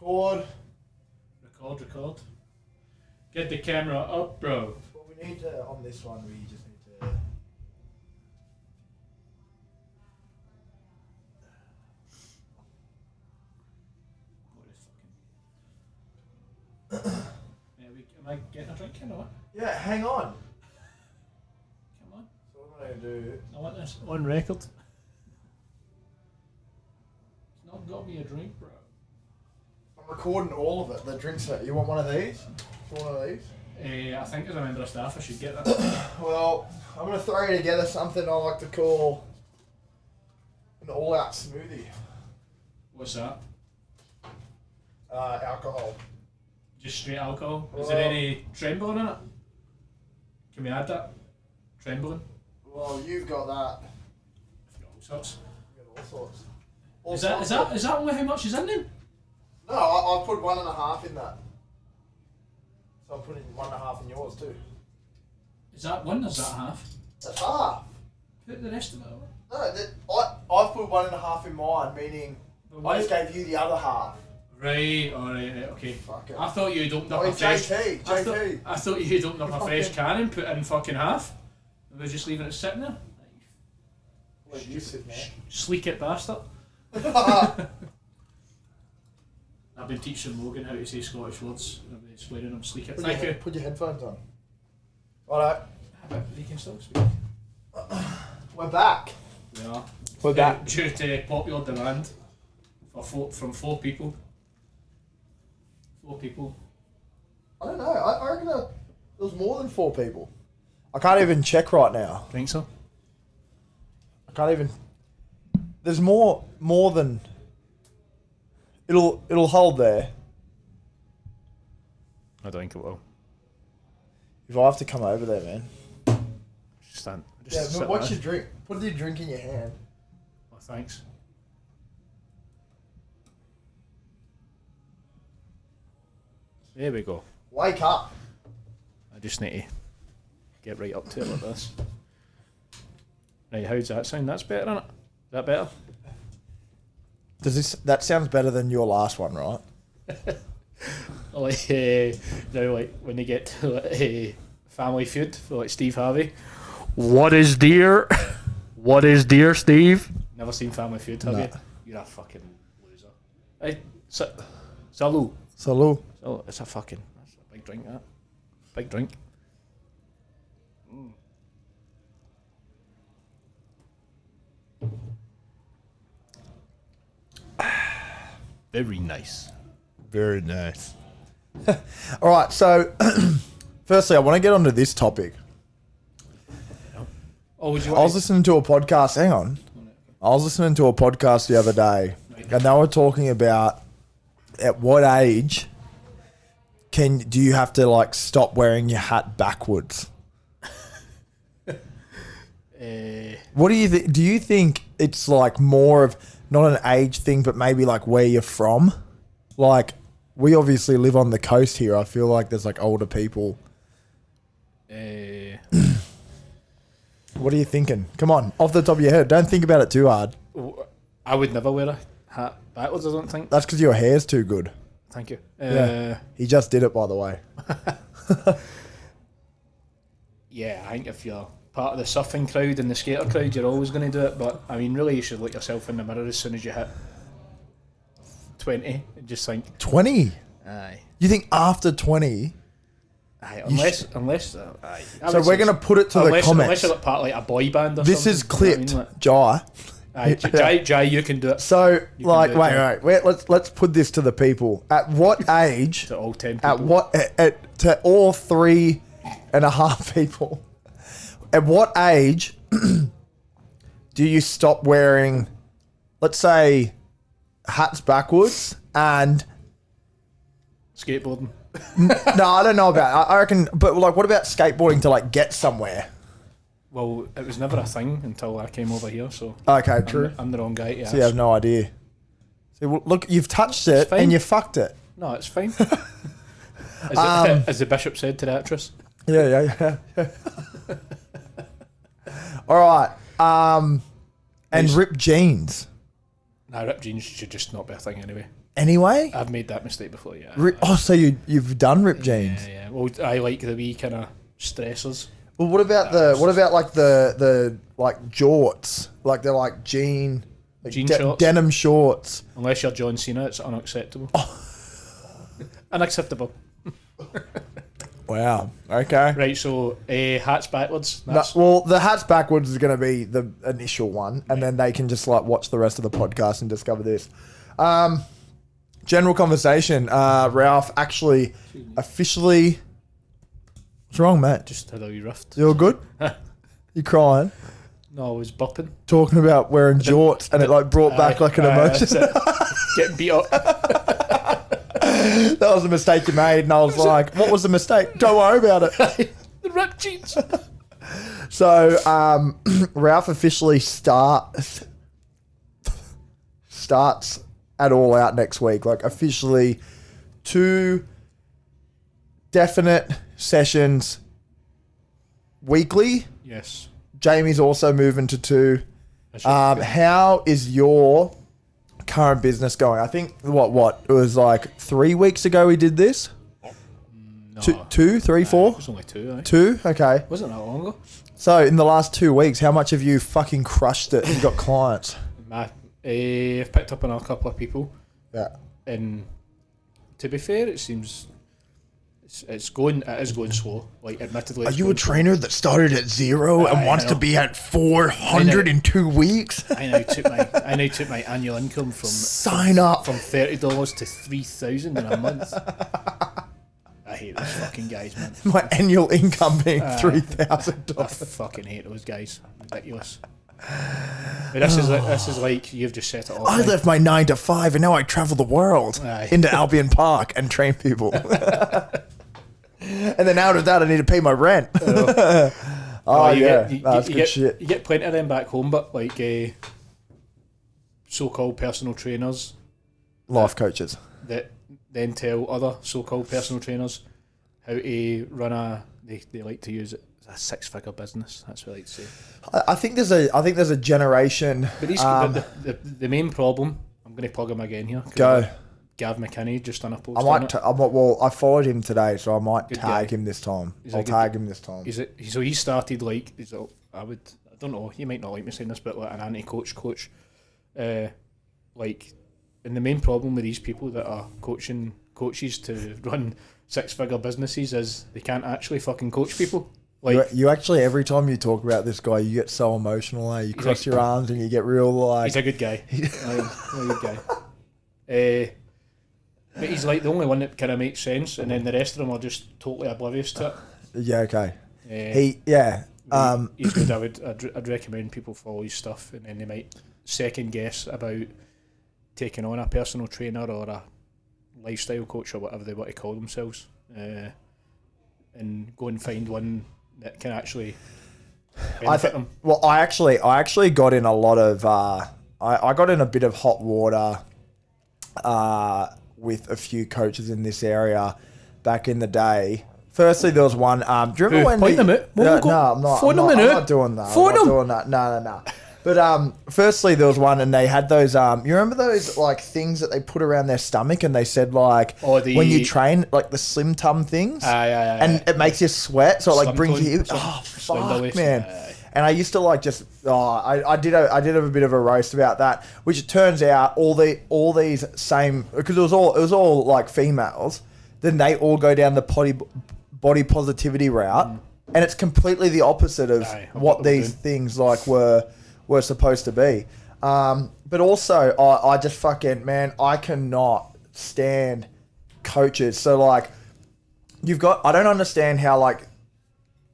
Record. Record. Get the camera up, bro. Well, we need to, on this one, we just need to... What is fucking... Am I getting a drink in or what? Yeah, hang on. Come on. So what am I going to do? I want this on record. It's not got me a drink, bro. I'm recording all of it. The drinks are... You want one of these? You want one of these? I think as a member of staff I should get that. Well, I'm going to throw together something I like to call an all-out smoothie. What's that? Alcohol. Just straight alcohol? Is Well, there any trembling in it? Can we add that? Trembling? Well, you've got that. I've got all sorts. You've got all sorts. Is that only how much is in them? No, I put 1.5 in that. So I'm putting 1.5 in yours too. Is that one or is that half? That's half. Put the rest of it over. No, I've put 1.5 in mine, meaning I just gave you the other half. Right, alright, okay. Fuck it. I thought you'd opened up Oh, a fresh... JT. I thought you'd opened up a fresh can and put in fucking half. And we're just leaving it sitting there. Wait, you sit there. Sleek it bastard. I've been teaching Logan how to say Scottish words. I've been explaining them sleek it. Thank you. Put your headphones on. Alright. But they can still speak. We're back. We are. We're back. Due to popular demand from 4 people. 4 people. I don't know. I reckon there was more than 4 people. I can't even check right now. Think so? I can't even... There's more than... It'll hold there. I don't think it will. If I have to come over there, man. Just Yeah, sit but what's there. your drink? Put your drink in your hand. Oh, thanks. There we go. Wake up. I just need to get right up to it like this. Right, how's that sound? That's better, isn't it? Is that better? That sounds better than your last one, right? Like, now, like, when you get to Family Feud for like Steve Harvey. What is dear? What is dear, Steve? Never seen Family Feud, have you? You're a fucking loser. Hey, salut. Salud. Oh, it's a fucking... That's a big drink, that. Big drink. Very nice. Very nice. All right, so firstly, I want to get onto this topic. Oh, would you I was listening to a podcast. Hang on. I was listening to a podcast the other day, and they were talking about at what age do you have to like stop wearing your hat backwards? What do you think? Do you think it's like more of not an age thing, but maybe like where you're from? Like, we obviously live on the coast here. I feel like there's like older people. What are you thinking? Come on, off the top of your head. Don't think about it too hard. I would never wear a hat backwards, I don't think. That's because your hair's too good. Thank you. Yeah. He just did it, by the way. Yeah, I think if you're part of the surfing crowd and the skater crowd, you're always going to do it. But, I mean, really, you should look yourself in the mirror as soon as you hit 20 and just think... 20? Aye. You think after 20... Aye, unless aye. So we're going to put it to the comments. Unless you're part of like a boy band or this something. is clipped, You know what I mean? Jai. Jai, you can do it. So, You like, can do it, wait. Let's put this to the people. At what age? To all 10 people. To all 3.5 people. At what age do you stop wearing, let's say, hats backwards and... Skateboarding. No, I don't know about it. I reckon, but like, what about skateboarding to like get somewhere? Well, it was never a thing until I came over here, so... Okay, true. I'm the wrong guy to ask. So you have no idea. See, well, look, you've touched it fine. and you fucked it. No, it's fine. As the bishop said to the actress. Yeah. All right. And ripped jeans. Nah, ripped jeans should just not be a thing anyway. Anyway? I've made that mistake before, yeah. So you've done ripped jeans? Yeah. Well, I like the wee kind of stressors. Well, what about the like jorts? Like they're like jean Shorts? denim shorts. Unless you're John Cena, it's unacceptable. Unacceptable. Wow. Okay. Right, so hats backwards. No, well, the hats backwards is going to be the initial one, and then they can just like watch the rest of the podcast and discover this. General conversation. Ralph actually officially. What's wrong, mate? Just had a wee rift. You all good? You crying? No, I was bopping. Talking about wearing jorts, and it like brought back like an emotion. Getting beat up. That was a mistake you made, and I was like, "What was the mistake? Don't worry about it." The ripped jeans. So, Ralph officially starts at All Out next week. Like officially, 2 definite sessions weekly. Yes. Jamie's also moving to 2. How is your current business going? I think what it was like 3 weeks ago we did this. No. 2, 3, 4. It was only 2. 2. Okay. Wasn't that long ago? So in the last 2 weeks, how much have you fucking crushed it and got clients? I've picked up on a couple of people. Yeah. And to be fair, it seems it is going slow. Like admittedly, Are you a trainer that started at 0 and wants to be at 400 in 2 weeks? I now took my annual income from Sign up from $30 to $3,000 in a month. I hate those fucking guys, man. My annual income being I $3,000. fucking hate those guys. Ridiculous. But this is like you've just set it all. I left my 9 to 5 and now I travel the world into Albion Park and train people. And then out of that, I need to pay my rent. That's good shit. You get plenty of them back home, but like so-called personal trainers, Life coaches that then tell other so-called personal trainers how to run they like to use it as a 6-figure business. That's what I like to say. I think there's a generation. But the main problem, I'm going to plug him again here. Go. Gav McKinney just done a post. I followed him today, so I might tag him this time. I'll tag him this time. So he started like I don't know. You might not like me saying this, but like an anti-coach. Like, and the main problem with these people that are coaching coaches to run 6-figure businesses is they can't actually fucking coach people. Like you actually, every time you talk about this guy, you get so emotional. You cross your arms and you get real like. He's a good guy. He's a good guy. But he's like the only one that kind of makes sense, and then the rest of them are just totally oblivious to it. Yeah. Okay. He's good. I'd recommend people follow his stuff, and then they might second guess about taking on a personal trainer or a lifestyle coach or whatever they want to call themselves, and go and find one that can actually benefit them. Well, I actually got in a lot of I got in a bit of hot water with a few coaches in this area back in the day. Firstly, there was one. Do you remember when? Point them out. No, I'm not. I'm not doing that. No. But firstly, there was one, and they had those. You remember those like things that they put around their stomach, and they said like when you train, like the Slim Tum things, and it makes you sweat, so it like brings you. Fuck, man. And I used to like just. I did have a bit of a roast about that, which it turns out all these same, because it was all like females. Then they all go down the body positivity route, and it's completely the opposite of what these things like were supposed to be. But also, I just fucking, man, I cannot stand coaches. So like, I don't understand how like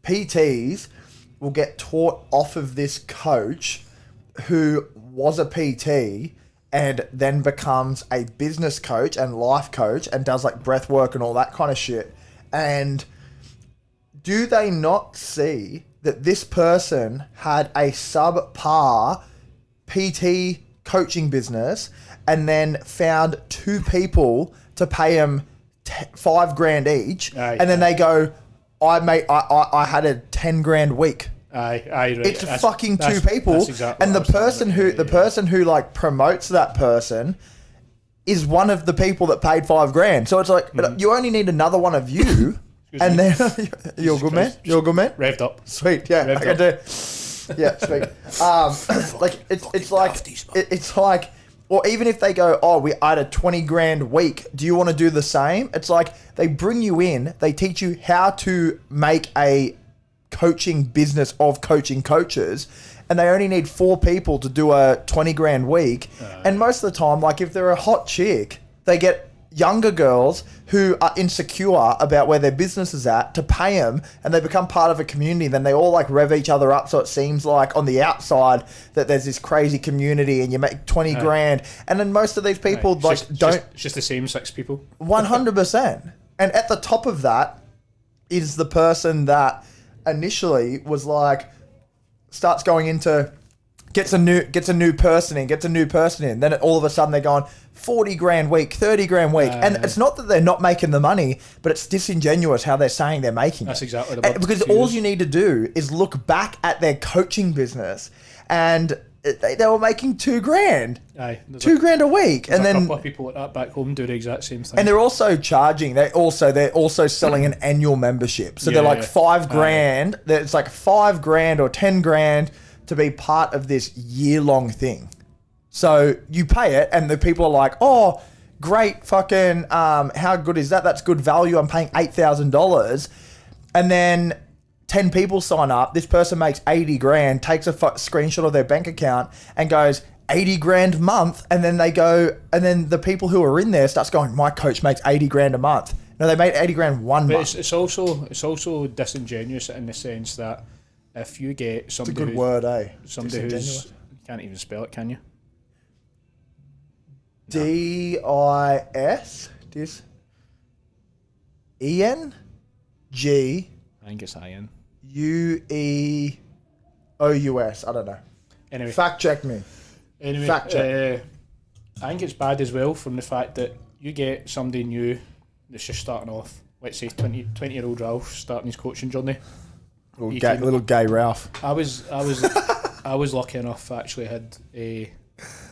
PTs will get taught off of this coach who was a PT and then becomes a business coach and life coach and does like breath work and all that kind of shit. And do they not see that this person had a subpar PT coaching business and then found 2 people to pay him $5,000 each, and then they go, I had a $10,000 week. It's fucking 2 people, and the person who like promotes that person is one of the people that paid $5,000. So it's like you only need another one of you, and then you're a good man. You're a good man. Revved up. Sweet, yeah. Revved I can do. Yeah, sweet. Like it's like, or even if they go, oh, we had a $20,000 week. Do you want to do the same? It's like they bring you in, they teach you how to make a coaching business of coaching coaches, and they only need 4 people to do a $20,000 week. And most of the time, like if they're a hot chick, they get younger girls who are insecure about where their business is at to pay them, and they become part of a community. Then they all like rev each other up, so it seems like on the outside that there's this crazy community, and you make $20,000. And then most of these people it's just the same 6 people. 100%. And at the top of that is the person that initially was like, starts going into, gets a new person in. Then all of a sudden they're going $40,000 week, $30,000 week, and it's not that they're not making the money, but it's disingenuous how they're saying they're making That's it. exactly the word. Because all you need to do is look back at their coaching business, and they were making $2,000. Aye, $2,000 a week, and then a couple of people like that back home do the exact same thing. and they're also charging. They're also selling an annual membership. So they're like $5,000. It's like $5,000 or $10,000 to be part of this year-long thing. So you pay it, and the people are like, "Oh, great, fucking, how good is that? That's good value. I'm paying $8,000," and then 10 people sign up. This person makes $80,000, takes a screenshot of their bank account, and goes $80,000 a month. And then they go, and then the people who are in there starts going, "My coach makes $80,000 a month." No, they made $80,000 one month. It's also disingenuous in the sense that if you get somebody, it's a good word, eh? Somebody who's, you can't even spell it, can you? DIS ENG I think it's IN UEOUS. I don't know. Anyway, fact check me. Anyway, fact check. I think it's bad as well from the fact that you get somebody new that's just starting off. Let's say 20-year-old Ralph starting his coaching journey. Little gay Ralph. I was lucky enough. I actually had a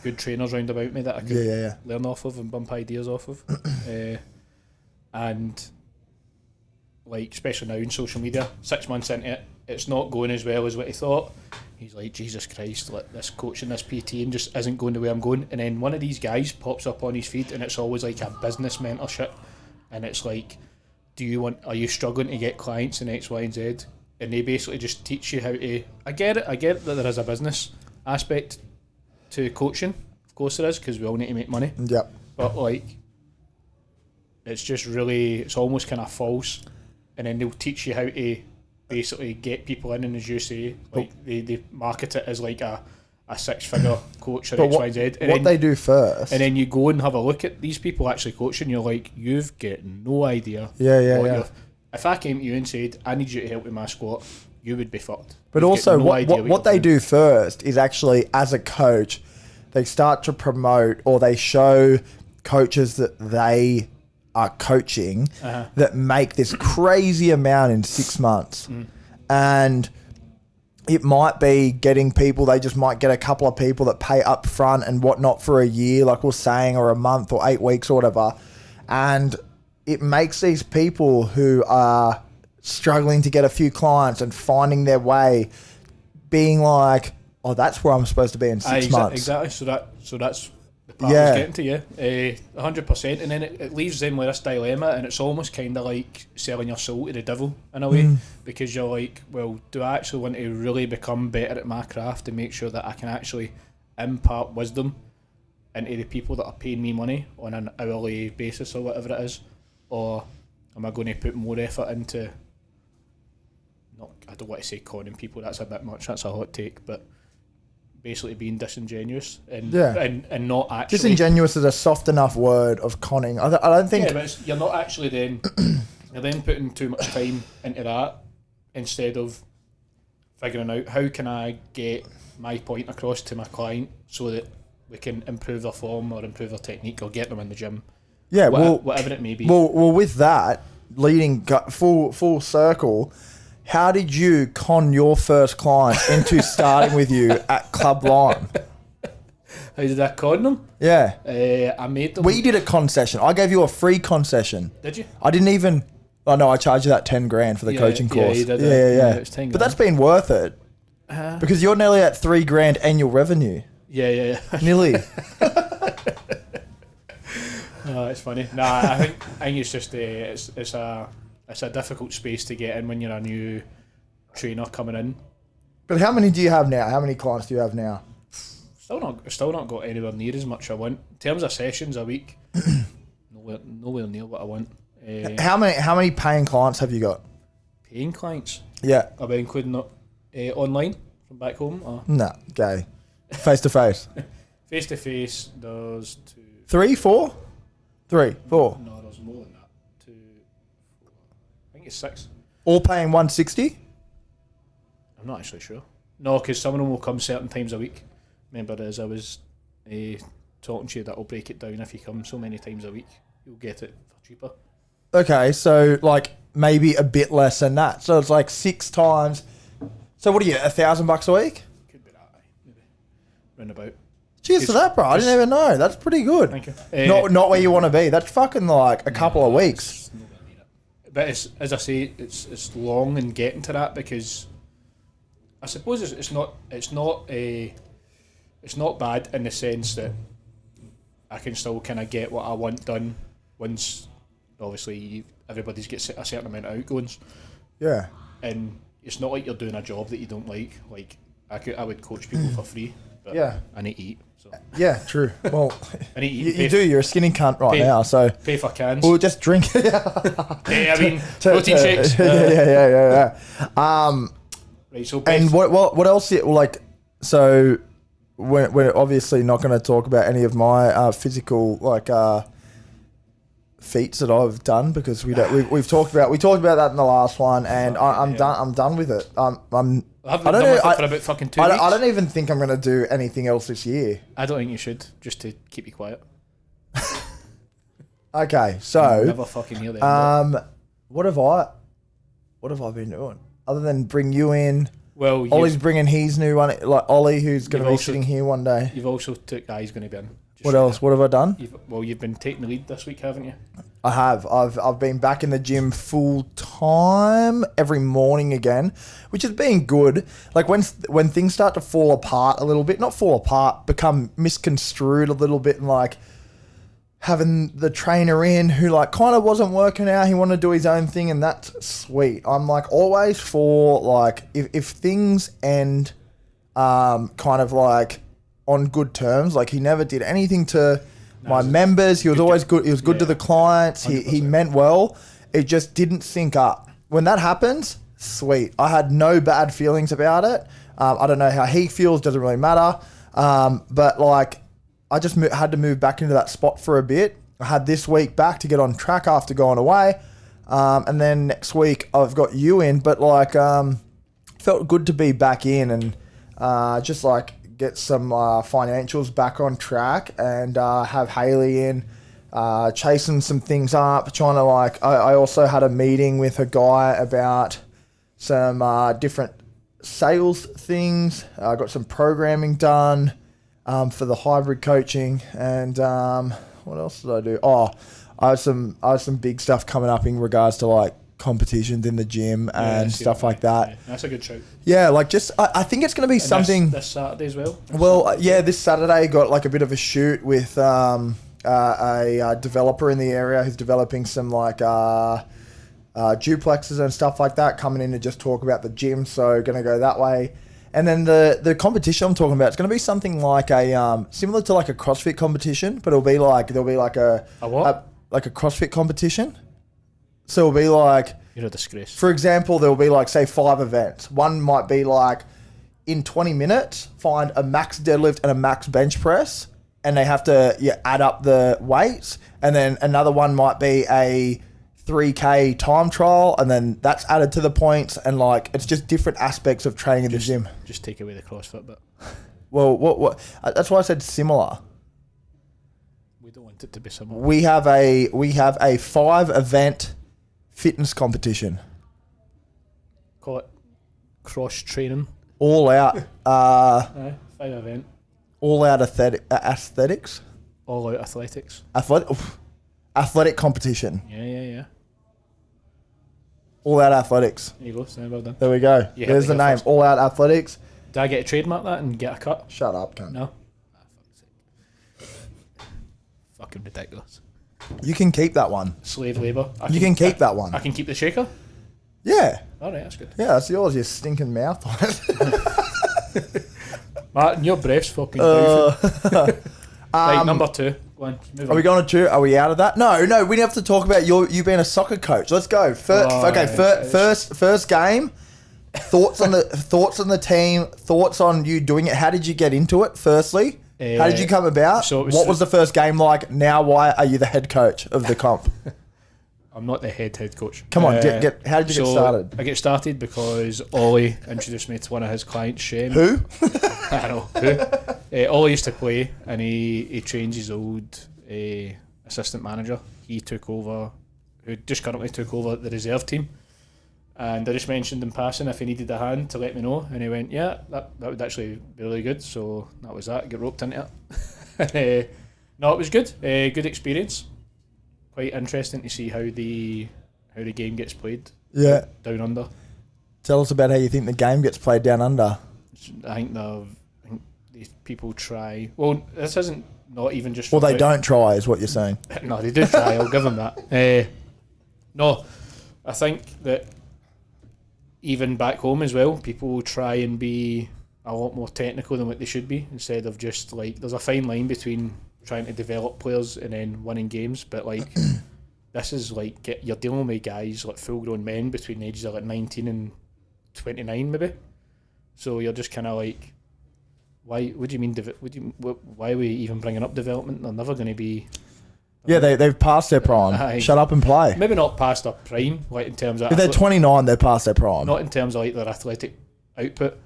good trainers round about me that I could learn off of and bump ideas off of. And like, especially now in social media, 6 months into it, it's not going as well as what he thought. He's like, Jesus Christ, like, this coaching, this PT, and just isn't going the way I'm going. And then one of these guys pops up on his feed, and it's always like a business mentorship, and it's like, are you struggling to get clients in X, Y, and Z? And they basically just teach you how to. I get it that there is a business aspect to coaching. Of course there is, because we all need to make money. Yep. But like, it's almost kind of false. And then they'll teach you how to basically get people in, and as you say, like they market it as like a 6-figure coach or X, Y, Z. And what they do first. And then you go and have a look at these people actually coaching, you're like, you've got no idea. Yeah. If I came to you and said, I need you to help with my squat, you would be fucked. But also, what they do first is actually, as a coach, they start to promote, or they show coaches that they are coaching that make this crazy amount in 6 months. And it might be getting people, they just might get a couple of people that pay up front and whatnot for a year, like we're saying, or a month or 8 weeks or whatever. And it makes these people who are struggling to get a few clients and finding their way being like, oh, that's where I'm supposed to be in 6 months. Exactly. So that's the part I was getting to, 100%. And then it leaves them with this dilemma, and it's almost kind of like selling your soul to the devil in a way, because you're like, well, do I actually want to really become better at my craft and make sure that I can actually impart wisdom into the people that are paying me money on an hourly basis or whatever it is? Or am I going to put more effort into, I don't want to say conning people, that's a bit much, that's a hot take, but basically being disingenuous and not actually... Disingenuous is a soft enough word of conning. I don't think... Yeah, but you're not actually then... you're then putting too much time into that instead of figuring out how can I get my point across to my client so that we can improve their form or improve their technique or get them in the gym. Yeah, whatever it may be. Well, with that, leading full circle, how did you con your first client into starting with you at Club Lime? How did I con them? Yeah. I made them. We did a concession. I gave you a free concession. Did you? I didn't even. Oh no, I charged you that 10 grand for the coaching course. You did, yeah. It's 10 But that's been worth it because you're nearly at 3 grand annual revenue. Yeah. Nearly. Oh, it's funny. Nah, I think it's just it's a difficult space to get in when you're a new trainer coming in. But how many do you have now? How many clients do you have now? Still not got anywhere near as much I want. In terms of sessions a week, nowhere near what I want. How many paying clients have you got? Paying clients? Yeah. Are we including online from back home? Or? No, okay. Face to face. Face to face, there's 2. 3, 4? 3, 4. No, there's more than that. 2, 4. I think it's 6. All paying 160? I'm not actually sure. No, because some of them will come certain times a week. Remember, as I was talking to you, that I'll break it down. If you come so many times a week, you'll get it for cheaper. Okay, so like maybe a bit less than that. So it's like 6 times. So what do you get, $1,000 a week? Could be that, maybe. Round about. Cheers to that, bro. I didn't even know. That's pretty good. Thank you. Not where you want to be. That's fucking like a couple of weeks. But it's, as I say, it's long in getting to that because I suppose it's not bad in the sense that I can still kind of get what I want done once, obviously, everybody's got a certain amount of outgoings. Yeah. And it's not like you're doing a job that you don't like. Like, I would coach people for free, but Yeah. I need to eat. So Yeah, true. Well, I need to eat. you do. You're a skinny cunt right now, so Pay for cans. we'll just drink. I mean, protein shakes. Yeah. Right, so And what else? Like, so we're obviously not going to talk about any of my physical feats that I've done because we've talked about that in the last one, and I'm done with it. I I've been done with it for about fucking 2 weeks. I don't even think I'm going to do anything else this year. I don't think you should, just to keep you quiet. Okay, so Never fucking hear that. what have I been doing other than bring you in? Well, Ollie's bringing his new one, like Ollie, who's going to be also- sitting here one day. you've also took. He's going to be in. Just What so you else? What have I done? You've been taking the lead this week, haven't you? I have. I've been back in the gym full time every morning again, which has been good. Like when things start to fall apart a little bit, not fall apart, become misconstrued a little bit, and like having the trainer in who like kind of wasn't working out, he wanted to do his own thing, and that's sweet. I'm like always for like if things end kind of like on good terms, like he never did anything to my members. He was always good. He was good to the clients. He meant well. It just didn't sync up. When that happens, sweet. I had no bad feelings about it. I don't know how he feels. Doesn't really matter. But like, I just had to move back into that spot for a bit. I had this week back to get on track after going away. And then next week I've got you in, but like, felt good to be back in and just like get some financials back on track and have Haley in, chasing some things up, trying to like, I also had a meeting with a guy about some different sales things. I got some programming done for the hybrid coaching, and what else did I do? Oh, I have some big stuff coming up in regards to like competitions in the gym and stuff like that. Yeah, that's a good shout. Yeah, like just I think it's going to be something. This Saturday as well. Well, yeah, this Saturday got like a bit of a shoot with a developer in the area who's developing some like duplexes and stuff like that, coming in to just talk about the gym. So going to go that way. And then the competition I'm talking about, it's going to be something like a similar to like a CrossFit competition, but there'll be like a what? Like a CrossFit competition. So it'll be like, You're a disgrace. for example, there'll be like say 5 events. One might be like in 20 minutes, find a max deadlift and a max bench press, and they have to add up the weights. And then another one might be a 3K time trial, and then that's added to the points. And like, it's just different aspects of training in the gym. Just take away the CrossFit bit. Well, what? That's why I said similar. We don't want it to be similar. We have a 5 event fitness competition. Call it cross training. All out. 5 event. All out aesthetics. All out athletics. Athletic competition. Yeah. All out athletics. There you go. So well done. There we go. You There's the name. first. All out athletics. Did I get to trademark that and get a cut? Shut up, cunt. No. Fucking ridiculous. You can keep that one. Slave labour. You can keep that one. I can keep the shaker? Yeah. Alright, that's good. Yeah, that's yours. Your stinking mouth on it. Martin, your breath's fucking goofy. Right, number 2. Go on, move Are we on. going to two? Are we out of that? No. We have to talk about you being a soccer coach. Let's go. First game. Thoughts on the team. Thoughts on you doing it. How did you get into it? Firstly, how did you come about? so it was what was the first game like? Now, why are you the head coach of the comp? I'm not the head coach. Come on, how did you get started? I get started because Ollie introduced me to one of his clients, Shane. Who? I don't know who. Ollie used to play, and he trained his old assistant manager. He took over, who just currently took over the reserve team. And I just mentioned in passing if he needed a hand to let me know, and he went, yeah, that would actually be really good. So that was that. Get roped into it. No, it was good. Good experience. Quite interesting to see how the game gets played. Yeah. Down under. Tell us about how you think the game gets played down under. I think these people try. Well, this isn't not even just. Well, they don't try, is what you're saying. No, they do try. I'll give them that. No, I think that even back home as well, people will try and be a lot more technical than what they should be, instead of just like, there's a fine line between trying to develop players and then winning games, but like this is like you're dealing with guys like full grown men between the ages of like 19 and 29 maybe, so you're just kind of like, why? What do you mean? Why are we even bringing up development? They're never going to be. Yeah, they've passed their prime. Shut up and play. Maybe not past their prime, like in terms of. If they're 29, they're past their prime. Not in terms of like their athletic output.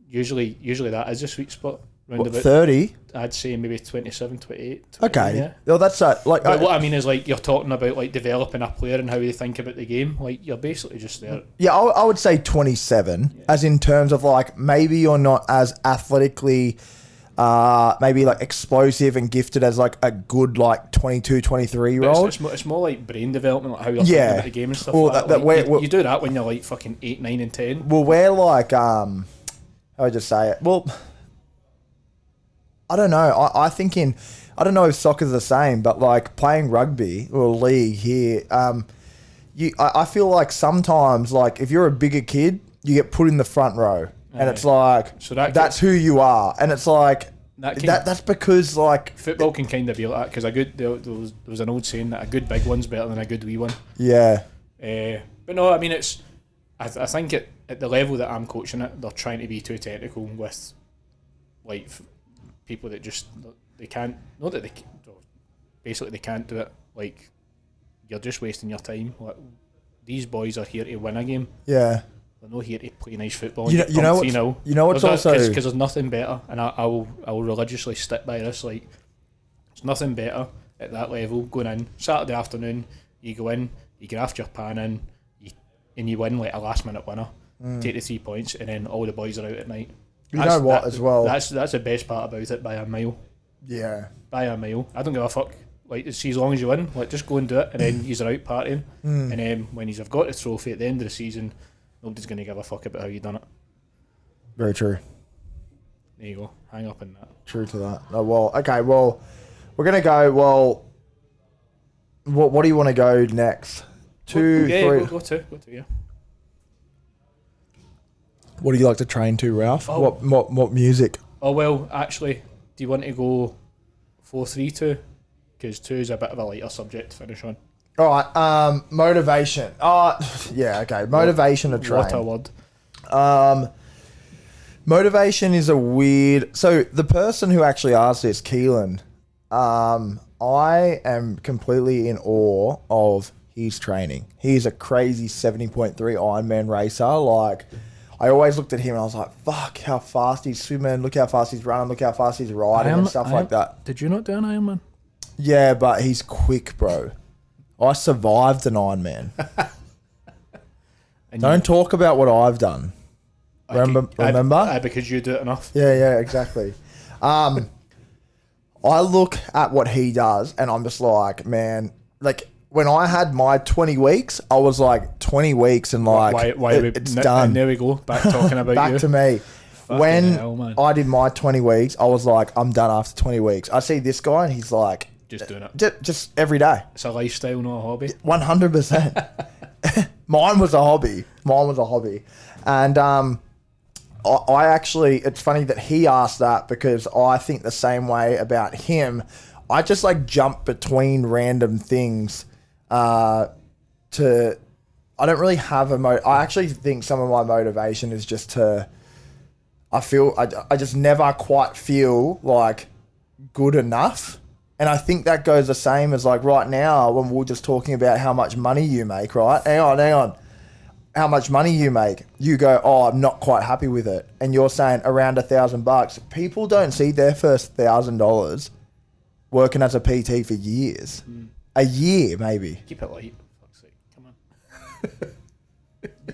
Usually that is a sweet spot. Round about 30? I'd say maybe 27, 28. Okay. Yeah. Well, that's like. But what I mean is, like, you're talking about like developing a player and how they think about the game. Like, you're basically just there. Yeah, I would say 27, as in terms of like maybe you're not as athletically, maybe like explosive and gifted as like a good like 22, 23-year-old. It's more like brain development, like how you're thinking about the game and stuff. Well, like that. You do that when you're like fucking 8, 9, and 10. Well, we're like, how would I just say it? Well, I don't know. I think I don't know if soccer's the same, but like playing rugby or league here, I feel like sometimes, like if you're a bigger kid, you get put in the front row, and it's like, so that's who you are, and it's like that's because like football can kind of be like that, because there was an old saying that a good big one's better than a good wee one. Yeah. But no, I mean I think at the level that I'm coaching it, they're trying to be too technical with like people that just they can't. Not that basically they can't do it. Like, you're just wasting your time. Like, these boys are here to win a game. Yeah. They're not here to play nice football. You know what's also because there's nothing better, and I will religiously stick by this. Like, there's nothing better at that level. Going in Saturday afternoon, you go in, you graft your pan in, and you win like a last minute winner. Take the 3 points, and then all the boys are out at night. As well. That's the best part about it by a mile. Yeah. By a mile. I don't give a fuck. Like, see, as long as you win, like, just go and do it, and then you're out partying. And then when you've got the trophy at the end of the season, nobody's going to give a fuck about how you done it. Very true. There you go. Hang up in that. True to that. Oh, well, okay. Well, we're gonna go. Well, what do you want to go next? 2, 3. Yeah, go to. Yeah. What do you like to train to, Ralph? Oh. What music? Oh, well, actually, do you want to go 4-3-2? Because 2 is a bit of a lighter subject to finish on. All right. Motivation. Yeah. Okay. Motivation to train. What a word. Motivation is a weird. So the person who actually asked this, Keelan, I am completely in awe of his training. He's a crazy 70.3 Ironman racer. Like, I always looked at him and I was like, fuck, how fast he's swimming. Look how fast he's running. Look how fast he's riding and stuff like that. Did you not do an Ironman? Yeah, but he's quick, bro. I survived an Ironman. Don't talk about what I've done. Remember? Because you do it enough. Yeah, exactly. I look at what he does and I'm just like, man, like when I had my 20 weeks, I was like 20 weeks and like it's done. And there we go. Back talking about Back you. to me. When hell, man. I did my 20 weeks, I was like, I'm done after 20 weeks. I see this guy and he's like, Just doing it. just every day. It's a lifestyle, not a hobby. 100%. Mine was a hobby. And I actually, it's funny that he asked that because I think the same way about him. I just like jump between random things I don't really have I actually think some of my motivation is just I just never quite feel like good enough. And I think that goes the same as like right now when we're just talking about how much money you make, right? Hang on. How much money you make. You go, oh, I'm not quite happy with it. And you're saying around $1,000. People don't see their first $1,000 working as a PT for years. A year, maybe. Keep it light. For fuck's sake. Come on.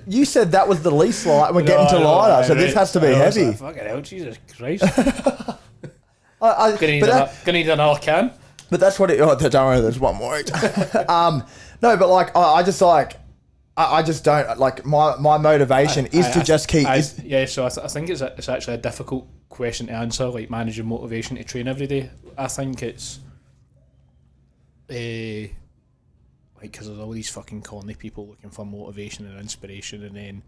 You said that was the least light. We're getting to lighter, so this has to be heavy. Like, fucking hell, Jesus Christ. Gonna Gonna need another can. But that's what it. Oh, don't worry, there's one more. No, but like I just like I just don't like my motivation is to just keep. So I think it's actually a difficult question to answer. Like managing motivation to train every day. I think it's like because there's all these fucking corny people looking for motivation and inspiration, and then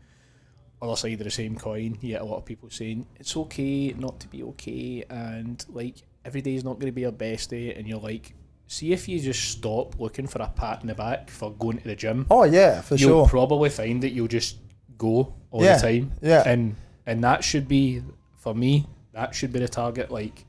other side of the same coin, you get a lot of people saying it's okay not to be okay, and like every day is not going to be your best day, and you're like, see if you just stop looking for a pat in the back for going to the gym. Oh yeah, for sure. You'll probably find that you'll just go all the time. Yeah. And that should be, for me, that should be the target. Like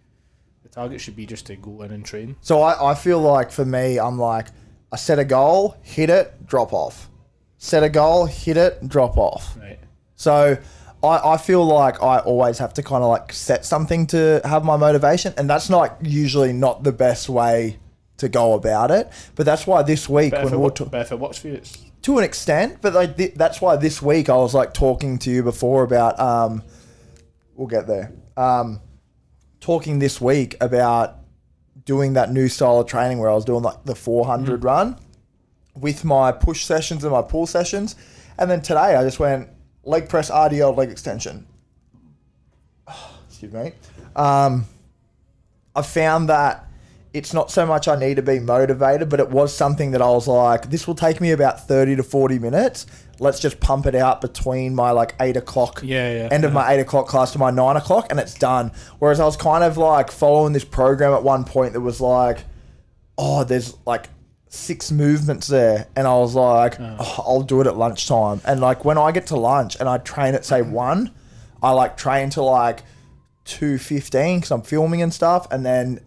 the target should be just to go in and train. So I feel like for me, I'm like, I set a goal, hit it, drop off. Set a goal, hit it, drop off. Right. So I feel like I always have to kind of like set something to have my motivation, and that's usually not the best way to go about it. But that's why this week But if it works for you, it's to an extent. But like that's why this week I was like talking to you before about we'll get there. Talking this week about doing that new style of training where I was doing like the 400 run with my push sessions and my pull sessions, and then today I just went leg press, RDL, leg extension. Excuse me. I found that it's not so much I need to be motivated, but it was something that I was like, this will take me about 30 to 40 minutes. Let's just pump it out between my like 8 o'clock, end of my 8 o'clock class to my 9 o'clock, and it's done. Whereas I was kind of like following this program at one point that was like, oh, there's like 6 movements there, and I was like, I'll do it at lunchtime. And like when I get to lunch and I train at say 1, I like train to like 2:15 because I'm filming and stuff, and then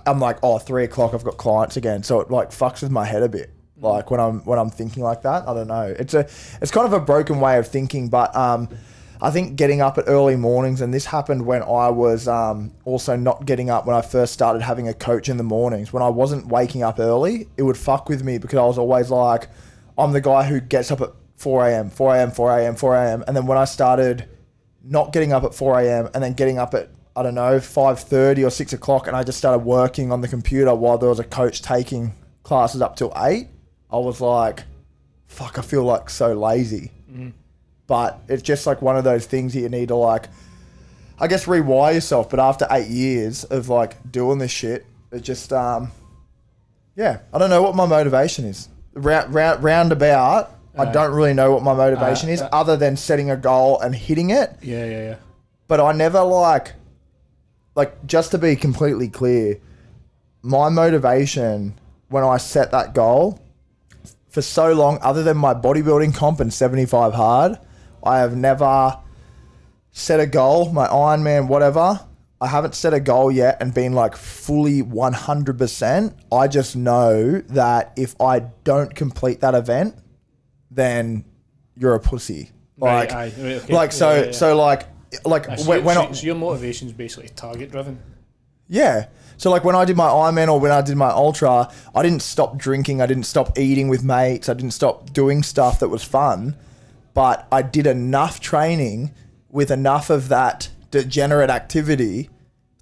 I'm like, 3 o'clock I've got clients again, so it like fucks with my head a bit. Like when I'm thinking like that, I don't know. It's kind of a broken way of thinking, but I think getting up at early mornings, and this happened when I was also not getting up when I first started having a coach in the mornings. When I wasn't waking up early, it would fuck with me because I was always like, I'm the guy who gets up at 4 a.m., 4 a.m., 4 a.m., 4 a.m. And then when I started not getting up at 4 a.m. and then getting up at, I don't know, 5:30 or 6 o'clock, and I just started working on the computer while there was a coach taking classes up till 8, I was like, fuck, I feel like so lazy. But it's just like one of those things that you need to like, I guess, rewire yourself. But after 8 years of like doing this shit, it just, I don't know what my motivation is. Roundabout, I don't really know what my motivation is other than setting a goal and hitting it. Yeah. But I never like, just to be completely clear, my motivation when I set that goal for so long, other than my bodybuilding comp and 75 hard, I have never set a goal, my Ironman, whatever. I haven't set a goal yet and been like fully 100%. I just know that if I don't complete that event, then you're a pussy. Like, so your motivation is basically target driven. Yeah. So like when I did my Ironman or when I did my Ultra, I didn't stop drinking. I didn't stop eating with mates. I didn't stop doing stuff that was fun. But I did enough training with enough of that degenerate activity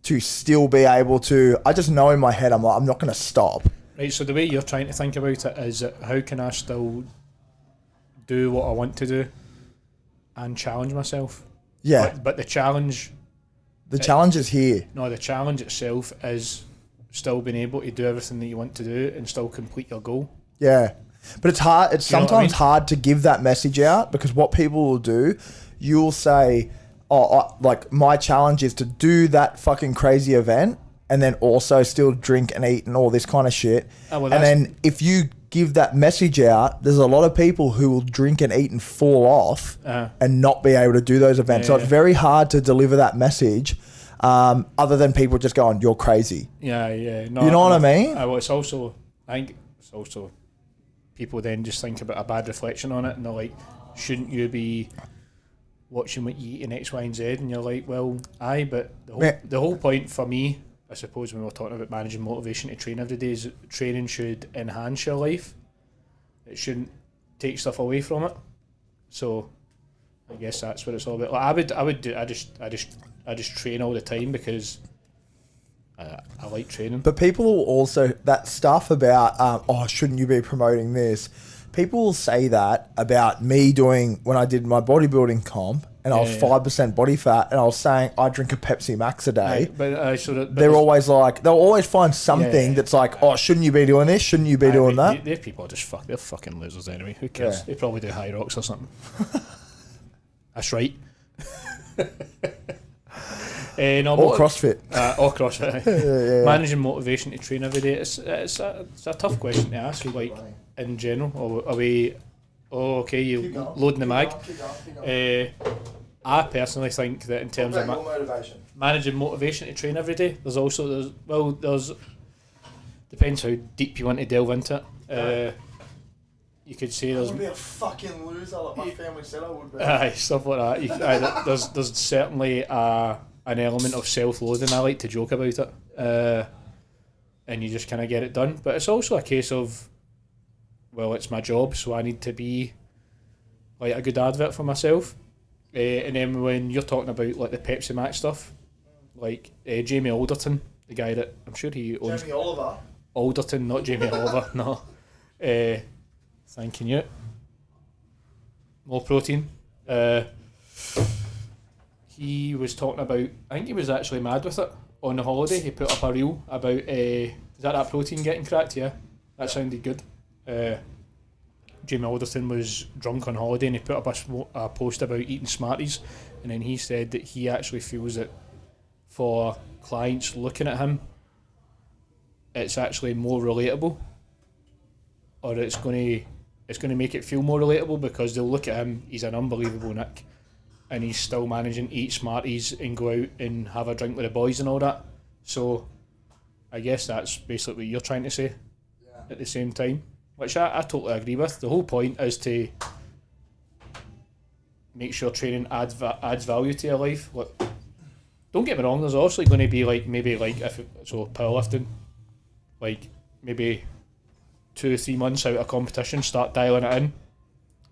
to still be able to, I just know in my head, I'm like, I'm not going to stop. Right, so the way you're trying to think about it is that how can I still do what I want to do and challenge myself? Yeah. But the challenge... The challenge is here. No, the challenge itself is still being able to do everything that you want to do and still complete your goal. Yeah. But it's hard. It's You know what I sometimes mean? hard to give that message out because what people will do, you'll say, like my challenge is to do that fucking crazy event and then also still drink and eat and all this kind of shit. Oh, well, and then if you give that message out, there's a lot of people who will drink and eat and fall off and not be able to do those events. So it's very hard to deliver that message other than people just going, you're crazy. Yeah. No, You know what I mean? Well, it's also, I think it's also, people then just think about a bad reflection on it and they're like, shouldn't you be watching what you eat in X, Y, and Z? And you're like, well, aye, but the whole point for me, I suppose, when we're talking about managing motivation to train every day, is that training should enhance your life. It shouldn't take stuff away from it. So, I guess that's what it's all about. Like I just train all the time because I like training. But people will also, that stuff about, shouldn't you be promoting this? People will say that about me doing, when I did my bodybuilding comp, and I was 5% body fat, and I was saying I drink a Pepsi Max a day. They're always like, they'll always find something that's like, shouldn't you be doing this? Shouldn't you be doing that? They're people they're fucking losers anyway. Who cares? Yeah. They probably do high rocks or something. That's right. Or CrossFit. Or CrossFit. Yeah. Managing motivation to train every day. It's a tough question to ask. Like in general, or are we? Oh, okay, you loading the mag. I personally think that in terms of managing motivation to train every day, there's depends how deep you want to delve into it. You could say there's. I would be a fucking loser like my family said I would be. Aye, stuff like that. There's certainly an element of self-loathing. I like to joke about it, and you just kind of get it done. But it's also a case of, well, it's my job, so I need to be like a good advert for myself. And then when you're talking about like the Pepsi Max stuff, like Jamie Alderton, the guy that I'm sure he owns. Jamie Oliver. Alderton, not Jamie Oliver. No. Thanking you. More protein. He was talking about, I think he was actually mad with it on the holiday. He put up a reel about, is that protein getting cracked? Yeah, that sounded good. Jamie Alderton was drunk on holiday and he put up a post about eating Smarties, and then he said that he actually feels that for clients looking at him, it's actually more relatable, or it's going to make it feel more relatable because they'll look at him, he's an unbelievable Nick, and he's still managing to eat Smarties and go out and have a drink with the boys and all that. So I guess that's basically what you're trying to say at the same time, which I totally agree with. The whole point is to make sure training adds value to your life. Look, don't get me wrong, there's also going to be maybe powerlifting, like maybe 2 or 3 months out of competition, start dialing it in.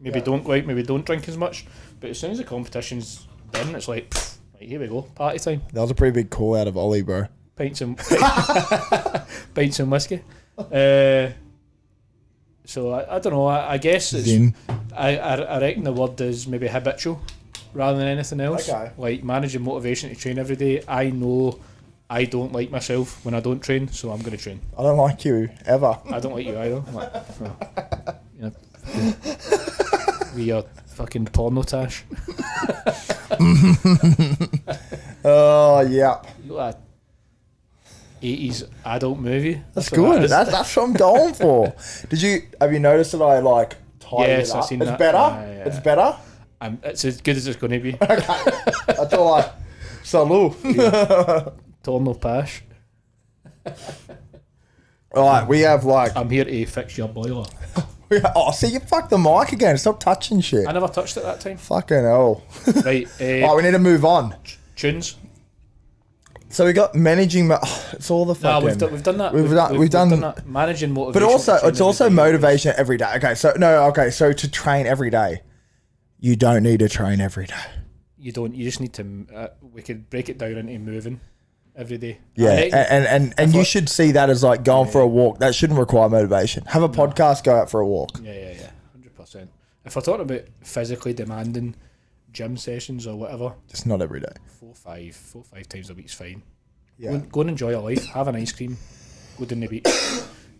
Maybe don't go out, maybe don't drink as much. But as soon as the competition's done, it's like, right, here we go, party time. That was a pretty big call out of Ollie, bro. Pints and whiskey. So I don't know. I guess it's. I reckon the word is maybe habitual rather than anything else. Okay. Like managing motivation to train every day. I know I don't like myself when I don't train, so I'm going to train. I don't like you ever. I don't like you either. I'm like, oh, we are fucking porno tash. Oh yeah. You got a 80s adult movie. That's good. That's what I'm going for. Have you noticed that I like tied Yes, it up? I've seen It's that. better. Yeah. It's better. It's as good as it's going to be. That's all I. Salute. Torno Pash. All right, we have like. I'm here to fix your boiler. See, you fucked the mic again. Stop touching shit. I never touched it that time. Fucking hell. Right. Oh, we need to move on. Tunes. So we got managing. It's all the fucking. No, we've done that. We've done that. Managing motivation. But also, to train it's also every day. motivation every day. So to train every day, you don't need to train every day. You don't. You just need to. We could break it down into moving. every day. Yeah, and you thought- should see that as like going for a walk. That shouldn't require motivation. Have a podcast, go out for a walk. Yeah, 100%. If we're talking about physically demanding gym sessions or whatever, Just not every day. 4 or 5 times a week's fine. Yeah. Go and enjoy your life. Have an ice cream. Go down the beach.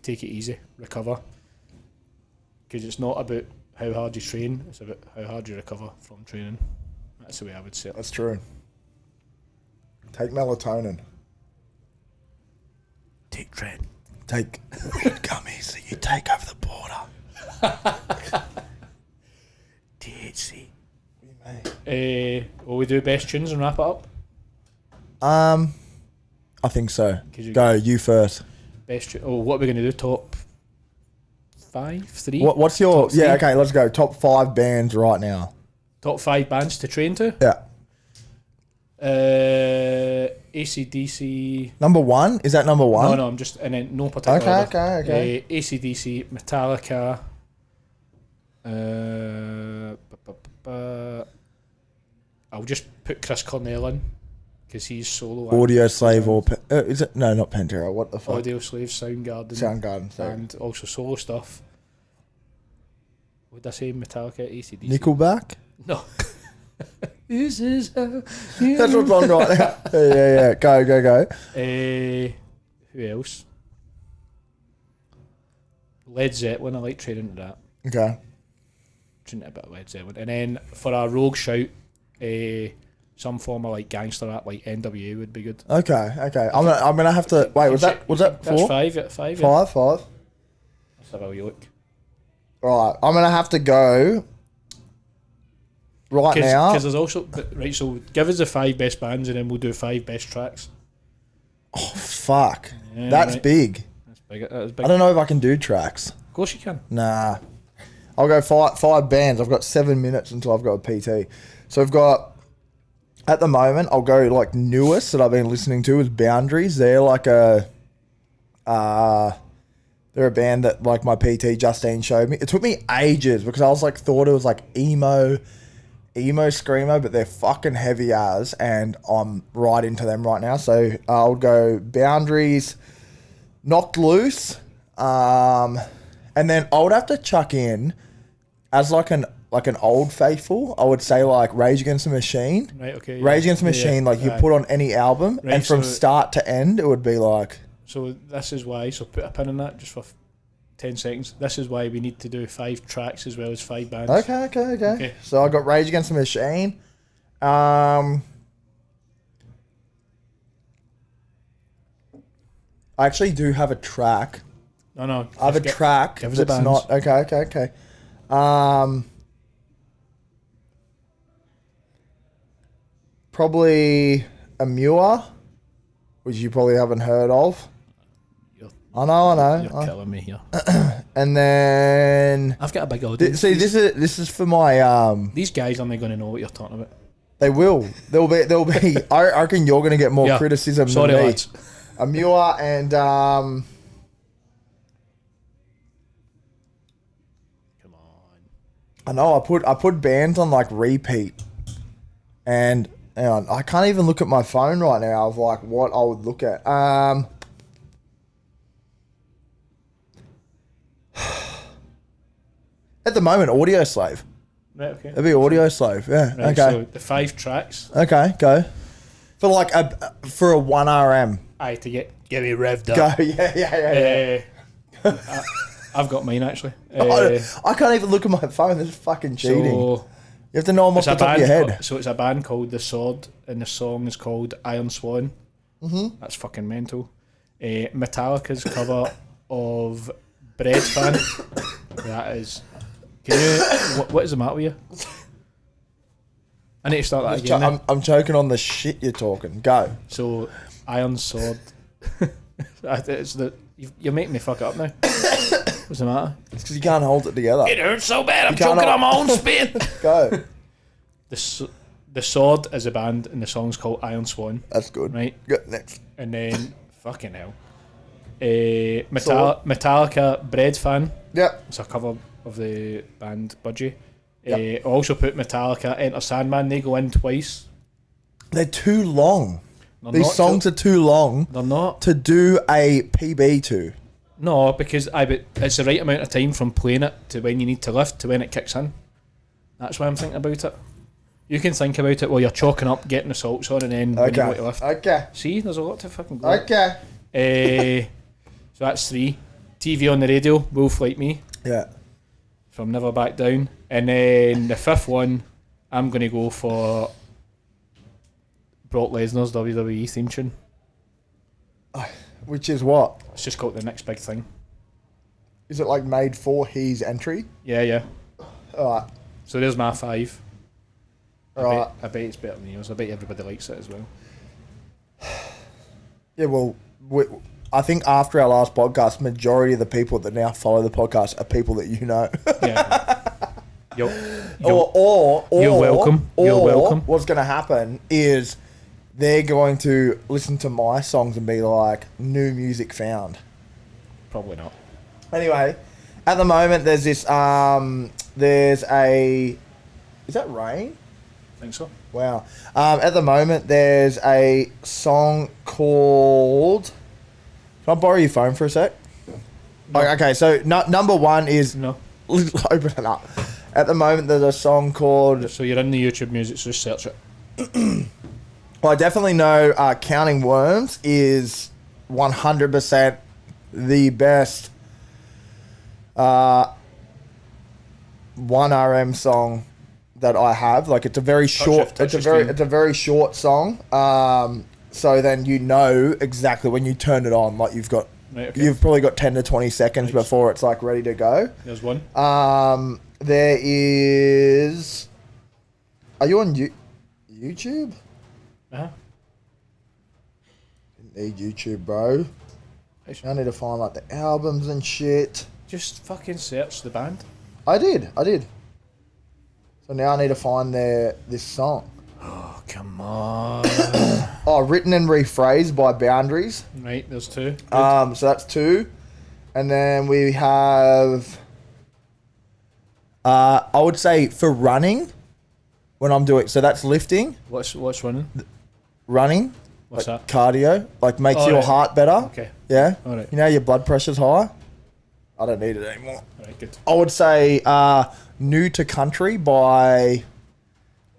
Take it easy. Recover. Because it's not about how hard you train. It's about how hard you recover from training. That's the way I would say it. That's true. Take melatonin. Take Tren. Take weed gummies that you take over the border. THC. Will we do best tunes and wrap it up? I think so. You Go, you first. Best tune. Oh, what are we going to do? Top 5? 3? What's your... Top three? Yeah, okay, let's go. Top 5 bands right now. Top 5 bands to train to? Yeah. AC/DC. Number 1? Is that number 1? No, I'm just in no particular order. Okay. AC/DC, Metallica. I'll just put Chris Cornell in because he's solo. Audio Slave or... is it? No, not Pantera. What the fuck? Audio Slave, Soundgarden. Soundgarden. Sorry. And also solo stuff. Would I say Metallica, AC/DC? Nickelback? No. This is how That's what's on right now. Yeah. Go. who else? Led Zeppelin. I like training to that. Okay. Training a bit of Led Zeppelin. And then for a rogue shout, some form of like gangster rap like NWA would be good. Okay. I'm gonna have to... Wait, was that 4? That's 5, yeah. 5, yeah. 5? Let's have a wee look. Right, I'm gonna have to go right now. Because there's also... Right, so give us the 5 best bands and then we'll do 5 best tracks. Oh, fuck. Yeah, That's right. big. That's big. That is big. I don't know if I can do tracks. Of course you can. Nah. I'll go 5 bands. I've got 7 minutes until I've got a PT. So I've got... At the moment, I'll go like newest that I've been listening to is Boundaries. They're like a... they're a band that like my PT Justine showed me. It took me ages because I was like thought it was like emo screamo, but they're fucking heavy as, and I'm right into them right now. So I'll go Boundaries, Knocked Loose, and then I would have to chuck in as like an old faithful. I would say like Rage Against the Machine. Right, okay. Yeah. Rage Against the Machine, like you put on any album, Right, and from so- start to end, it would be like. So this is why, so put a pin in that just for 10 seconds. This is why we need to do 5 tracks as well as 5 bands. Okay. So I got Rage Against the Machine. I actually do have a track. No. I have a track give us the that's bands. not... Okay. Probably Amua, which you probably haven't heard of. I know. You're killing me here. And then... I've got a big audience. See, this is for my... These guys aren't going to know what you're talking about. They will. There'll be. I reckon you're going to get more Yeah. criticism Sorry, than me. lads. Amua and Come on. I know I put bands on like repeat, and hang on, I can't even look at my phone right now of like what I would look at. At the moment, Audio Slave. Right, okay. It'd be Audio Slave. Yeah. Right, Okay. so the 5 tracks. Okay. Go. For like a 1 RM. Aye, to get me revved Go. up. Yeah. I've got mine actually. I can't even look at my phone. This is fucking cheating. So You have to know them off it's the a top of your band. head. So it's a band called The Sword, and the song is called Iron Swan. Mm-hmm. That's fucking mental. Metallica's cover of Bread Fan. That is. Can you? What is the matter with you? I need to start that again. then. I'm choking on the shit you're talking. Go. So Iron Sword. It's the you're making me fuck it up now. What's the matter? It's because you can't hold it together. It hurts so bad. I'm You can't choking al- on my own spit. Go. The Sword is a band, and the song's called Iron Swan. That's good. Right. Go next. And then fucking hell. Sword. Metallica Bread Fan. Yep. It's a cover of the band Budgie. Yep. I also put Metallica Enter Sandman. They go in twice. They're too long. These not songs are too long They're not. to do a PB to. No, because but it's the right amount of time from playing it to when you need to lift to when it kicks in. That's why I'm thinking about it. You can think about it while you're chalking up, getting the salts on, and then when you go to lift. Okay. See, there's a lot to fucking go. Okay. So that's 3. TV on the radio, Wolf Like Me, Yeah. from Never Back Down. And then the 5th one, I'm going to go for Brock Lesnar's WWE theme tune. Which is what? It's just called The Next Big Thing. Is it like made for his entry? Yeah. Alright. So there's my 5. Alright. I bet it's better than yours. I bet everybody likes it as well. Yeah, well, I think after our last podcast, majority of the people that now follow the podcast are people that you know. Yeah. You're You're welcome. You're welcome. What's going to happen is they're going to listen to my songs and be like, new music found. Probably not. Anyway, at the moment, there's this, there's a, is that rain? I think so. Wow. At the moment, there's a song called, can I borrow your phone for a sec? No. Okay, so number 1 is, No. open it up. At the moment, there's a song called, So you're in the YouTube music, so just search it. well, I definitely know Counting Worms is 100% the best 1RM song that I have. Like, it's a very short, touch it's your screen. a very short song. So then you know exactly when you turn it on, like you've probably got 10 to 20 seconds before it's like ready to go. There's one. There is, are you on YouTube? Uh-huh. Need YouTube, bro. I need to find like the albums and shit. Just fucking search the band. I did. So now I need to find this song. Oh, come on. Oh, written and rephrased by Boundaries. Right, there's 2. So that's 2, and then we have. I would say for running, when I'm doing, so that's lifting, What's running? running, What's like that? cardio, like makes Oh, your right. heart better. Okay. Yeah. All right. You know your blood pressure's high. I don't need it anymore. All right, good. I would say "New to Country" by.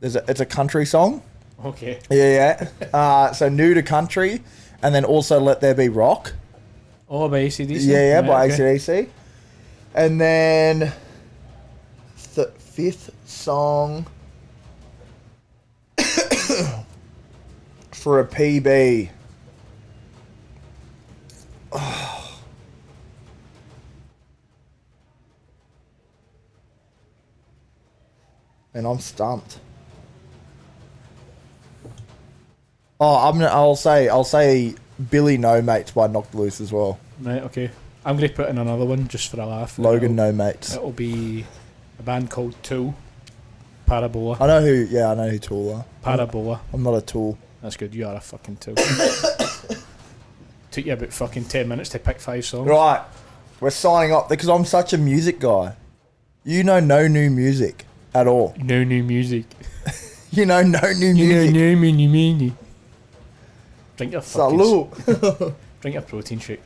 It's a country song. Okay. Yeah. So "New to Country," and then also "Let There Be Rock." Oh, by AC/DC? Yeah, Right, by okay. AC/DC. And then the 5th song for a PB. Oh. And I'm stumped. Oh, I'll say Billy No Mates by Knocked Loose as well. Right, okay. I'm going to put in another one just for a laugh. Logan No Mates. It'll be a band called Tool. Parabola. I know who Tool are. Parabola. I'm not a Tool. That's good. You are a fucking Tool. Took you about fucking 10 minutes to pick 5 songs. Right, we're signing up because I'm such a music guy. You know no new music at all. No new music. You know no new music. No music. Drink your fucking... Salute. Drink your protein shake.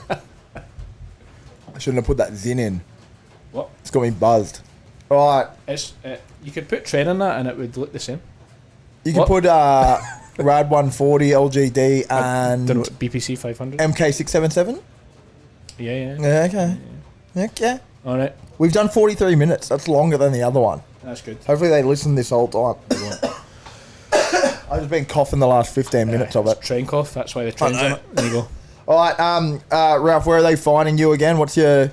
I shouldn't have put that zin in. What? It's got me buzzed. Right, It's you could put Tren in that and it would look the same. you can What? put Rad 140, LGD, and Don't know, BPC 500. MK677. Yeah. Yeah, okay. Okay. All right. We've done 43 minutes. That's longer than the other one. That's good. Hopefully they listen this whole time. I've just been coughing the last 15 minutes of it. Train cough. That's why the train's know. on it. There you go. All right, Ralph, where are they finding you again? What's your...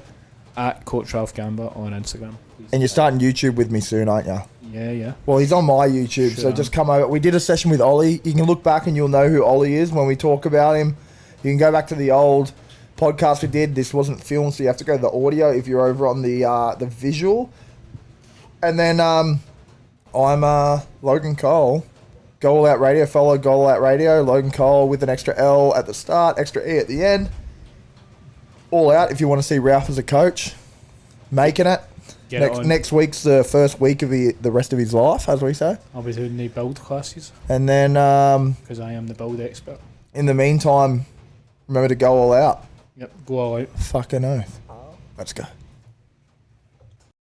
At Coach Ralph Gamba on Instagram. And you're starting YouTube with me soon, aren't you? Yeah. Well, he's on my YouTube, so Sure. just come over. We did a session with Ollie. You can look back and you'll know who Ollie is when we talk about him. You can go back to the old podcast we did. This wasn't filmed, so you have to go to the audio if you're over on the visual. And then I'm Logan Cole. Go All Out Radio. Follow Go All Out Radio. Logan Cole with an extra L at the start, extra E at the end. All Out if you want to see Ralph as a coach. Making it. Get it on. Next week's the first week of the rest of his life, as we say. I'll be doing the build classes And then because I am the build expert. in the meantime, remember to go all out. Yep, go all out. Fucking oath. Let's go.